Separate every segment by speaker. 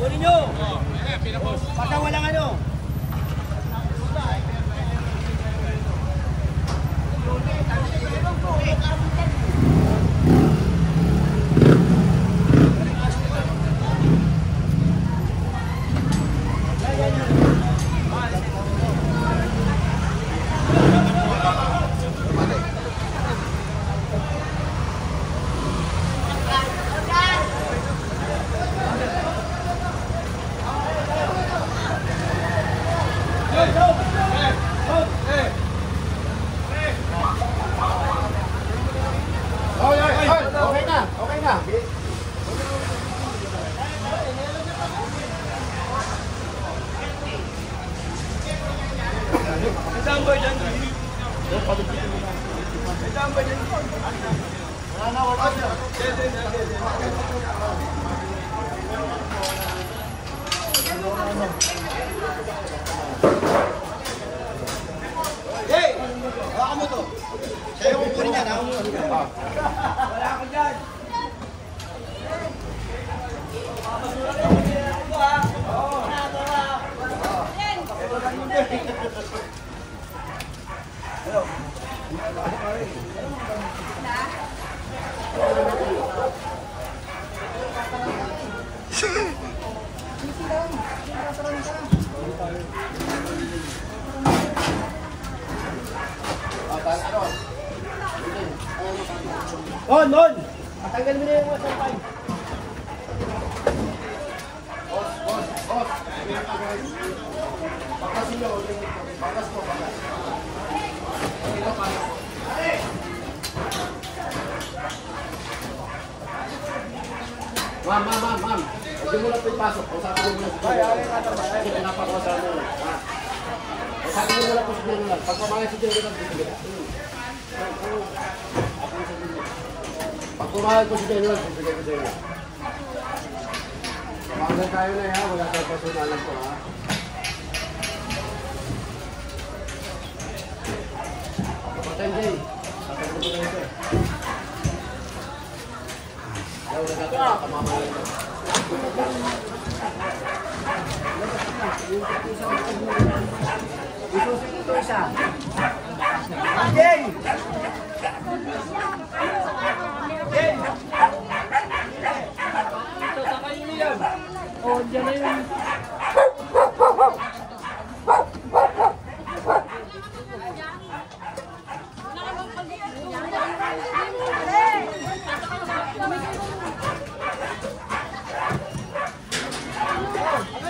Speaker 1: Uli nyo. Basta walang ano. On! Patanggal mo na yung mga sampay.
Speaker 2: Ma'am. Hindi mo lang ipasok. Usapin mo muna sa Diyan. Kasi pinapakuha mo. Usapin mo muna po sa Diyan. Pag pamangay sa Diyan, pag pumahal ko si General, bibigay ko sa inyo. Pumahal tayo na yan, wala tayo personalan ko ha. Kapatay Jay, kapatay ko tayo ito. Ayaw na natin, kamamala ito.
Speaker 1: Isusin ito isa. Jay! Oh, dyan na yun.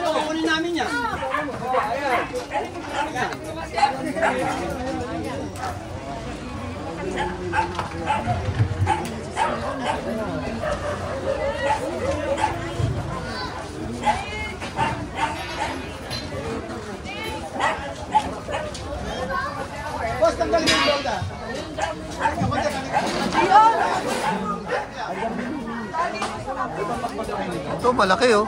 Speaker 1: Kukunin namin yan. Ayan. Boss, tanggalin yung bolda.
Speaker 3: Ito, malaki oh.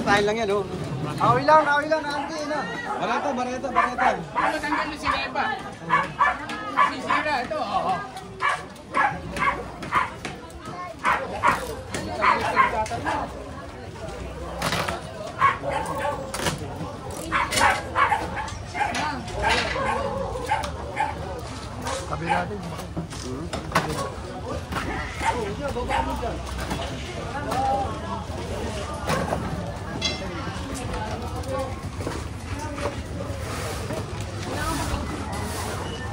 Speaker 1: Tayo lang yan, oh. Awi lang, nanti na. Barata.
Speaker 4: Ano tanggal na sila iba? Sisira ito, oo.
Speaker 3: Tabi natin.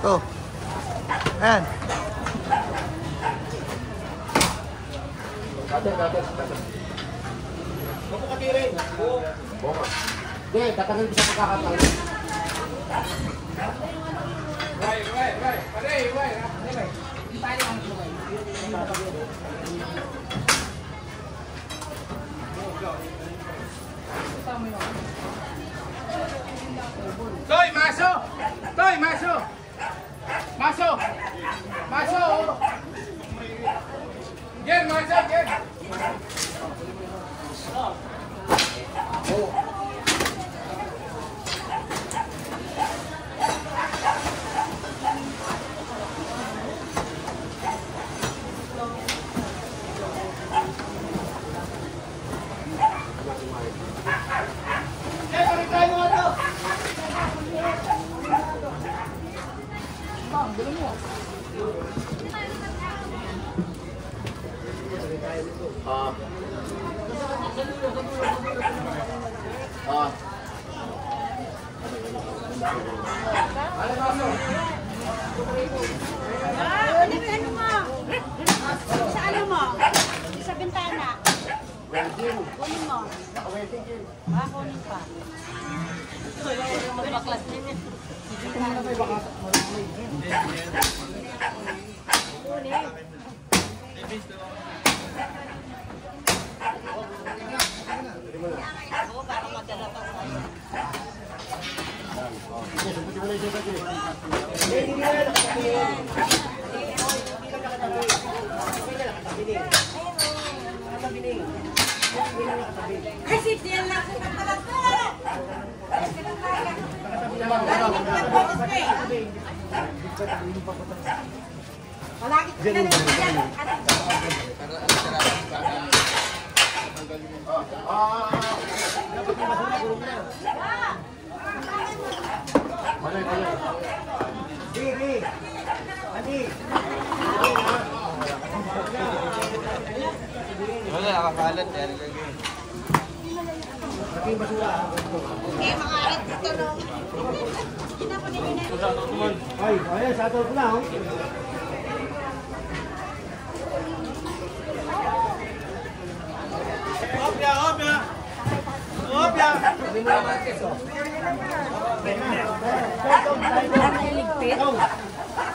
Speaker 3: Oh. Ayan.
Speaker 2: Kater.
Speaker 1: Huwag ka tirin.
Speaker 2: Hindi, tatanggal ko sa pagkakataon.
Speaker 4: Hoy, Maso! Maso! Maso! Jen, Maso, Jen!
Speaker 5: Ano mo? Sa ano mo? Sa bintana. Kunin mo. Kunin pa. Magbaklas din yan. Kasi diyan lang sa katalas na. Palagi ko na yan.
Speaker 1: Wala, nakakalat.
Speaker 5: Eh, mga arat dito, no?
Speaker 2: Ay, ayan, sa ko na, oh.
Speaker 5: Ligpit?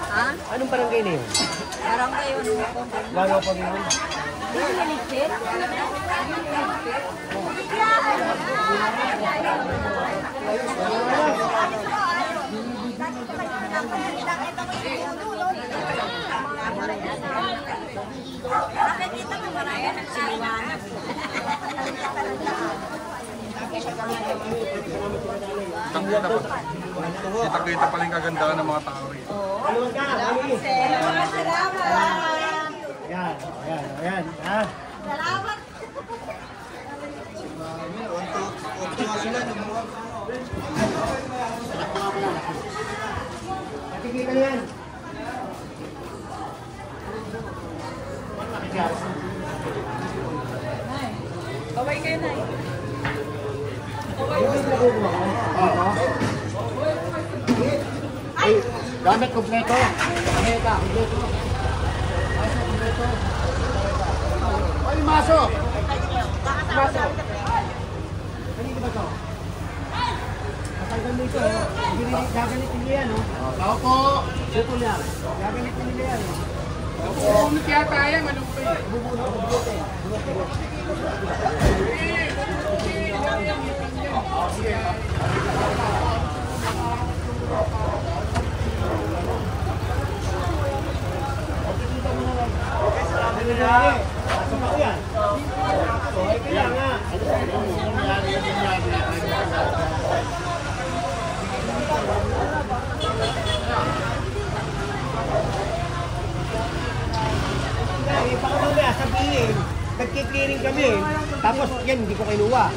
Speaker 5: Ha?
Speaker 2: Anong barangay na yun?
Speaker 5: Parang kayo, ano po?
Speaker 2: Bago pa rin yun.
Speaker 5: Ligpit? Nakikita mo ba na yan? Siliwanag.
Speaker 6: Kita-kita pala yung kagandahan ng mga tao rito.
Speaker 5: Salamat!
Speaker 2: Ayan, ayan, ayan. Ha?
Speaker 5: Salamat!
Speaker 2: Natigil na yan.
Speaker 5: Kaway kayo na eh.
Speaker 2: Ay, gamit kompleto. Kameta, kompleto. Kompleto. Ay, maso! Maso! Kanina ba ito? Matanggal mo ito. Gagalitin niya yan, oh. Tao po! Ito yan. Gagalitin nila yan.
Speaker 4: Bubunot yata yan, malupit.
Speaker 2: Pasok ako yan. Okay, kaya nga. Baka mamaya sabihin, nagkiklearing kami, tapos yan, hindi ko kinuha.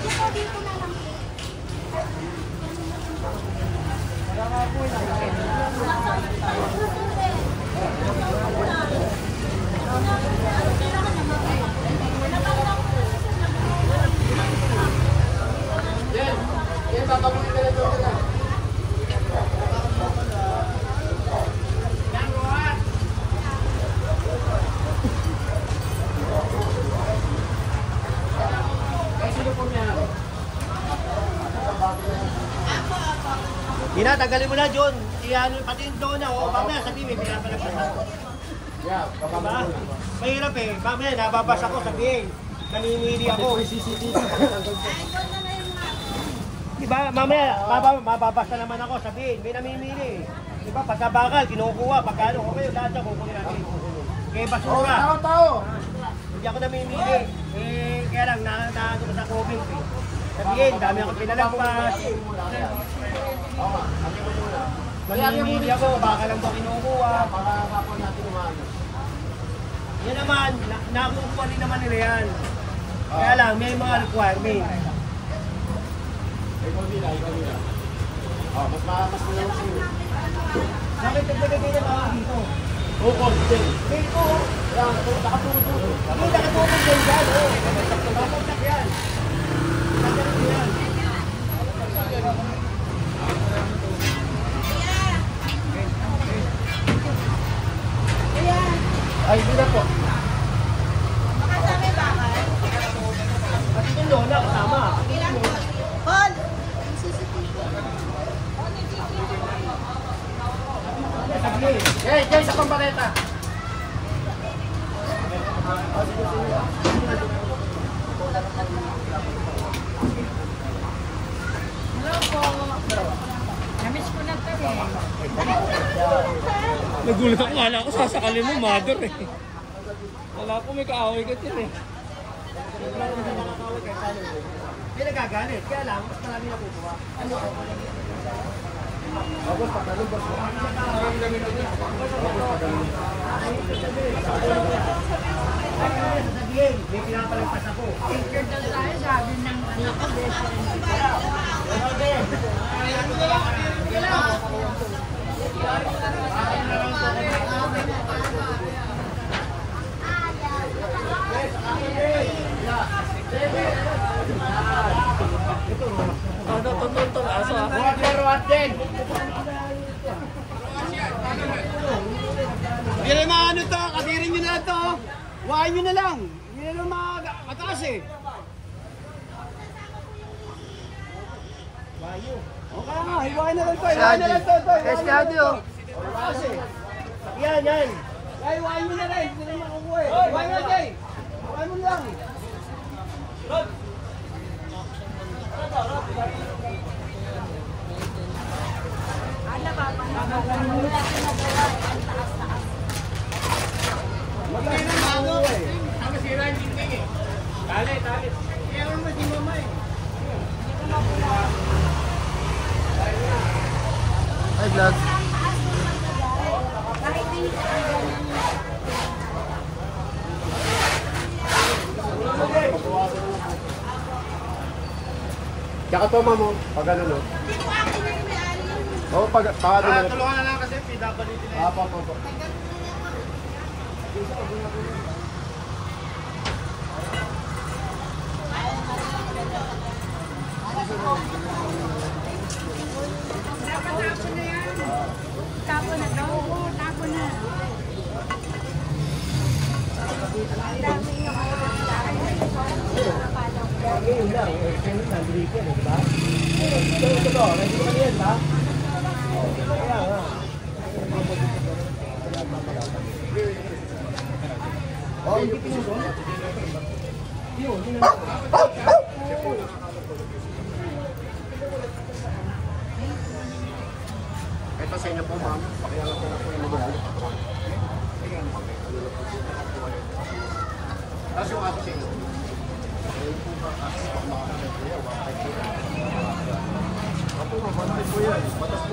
Speaker 2: Gina, tagalin mo na, John. Iyan, pati yung doon na, oh. Mamaya sabihin, may pinapalagpas ako. Yeah, diba? Mahirap eh. Mamaya, nababasa ko, sabihin. Namimili ako. Diba? Mamaya, mababasa naman ako, sabihin. May namimili eh. ba, pagka bakal, kinukuha, pagka ano, okay, lahat na kukunin natin. Kaya basura.
Speaker 4: Tao.
Speaker 2: Hindi ako namimili. Kaya lang, naano ko sa COVID. Sabihin, dami akong pinalagpas. Namimili ako, baka lang ba kinukuha. Yan naman, nakukuha din naman nila yan. Kaya lang, may mga requirement.
Speaker 4: Mas malawak sa'yo.
Speaker 2: Bakit naglagay na tao dito?
Speaker 4: Oo, din.
Speaker 2: Dito,
Speaker 4: Yan, nakatulog.
Speaker 2: hindi nakatulog din dyan. Bakit yan? Bakit yan?
Speaker 4: Ay, hindi na po.
Speaker 5: Makasama yung bakal.
Speaker 2: At ito lola, kasama.
Speaker 5: Paul!
Speaker 2: Sabihin.
Speaker 4: Jay, sa pambaleta.
Speaker 5: Hello po. Namiss ko na ito eh.
Speaker 7: Nagulat ako, kala ko sasakalin mo, mother eh. Wala ko, may kaaway ka dyan eh.
Speaker 2: Hindi nagagalit. Kaya lang, mas marami nakukuha. Sabihin, may pinapalagpas ako.
Speaker 5: Picture daw tayo, sabi ng anak ko.
Speaker 7: Ano, tonton, aso ah.
Speaker 4: Ruat din.
Speaker 1: Hindi na maano to, katirin nyo na to. Huwain nyo na lang. Hindi na lang mataas eh. Okay nga, hiwain na lang to. Hiwain na lang to.
Speaker 3: Yes, Daddy, oh.
Speaker 1: Mataas eh.
Speaker 2: Yan, yan.
Speaker 1: Ay, hiwain mo na rin. Hindi na makukuha eh. Hiwain mo na, Jay. Hiwain mo lang.
Speaker 5: Ano ba? Mula pinagawa, ang taas-taas.
Speaker 1: Hindi na makukuha eh.
Speaker 4: Ang masira yung dingding eh.
Speaker 2: Tali.
Speaker 1: Kaya naman si mama eh.
Speaker 3: Ay, vlog.
Speaker 5: Kahit hindi
Speaker 4: Tsaka to, mamo. Pag ano, no? Oo, pag ano na.
Speaker 2: Tulungan na lang kasi PWD na.
Speaker 4: Apa.
Speaker 5: tapo na daw. Oo, tapo na. Ang dami yung
Speaker 2: Ngayon lang, ngayon nandito yan, di ba? Ito, nandito ka yan, ba? Kaya nga. Oh, hindi pinuso? Yun, hindi na.
Speaker 4: Ito sa inyo po, ma'am. Pakialam ko na po yung mga. Tapos yung ato sa inyo. Ako, mabantay po yan. Batas po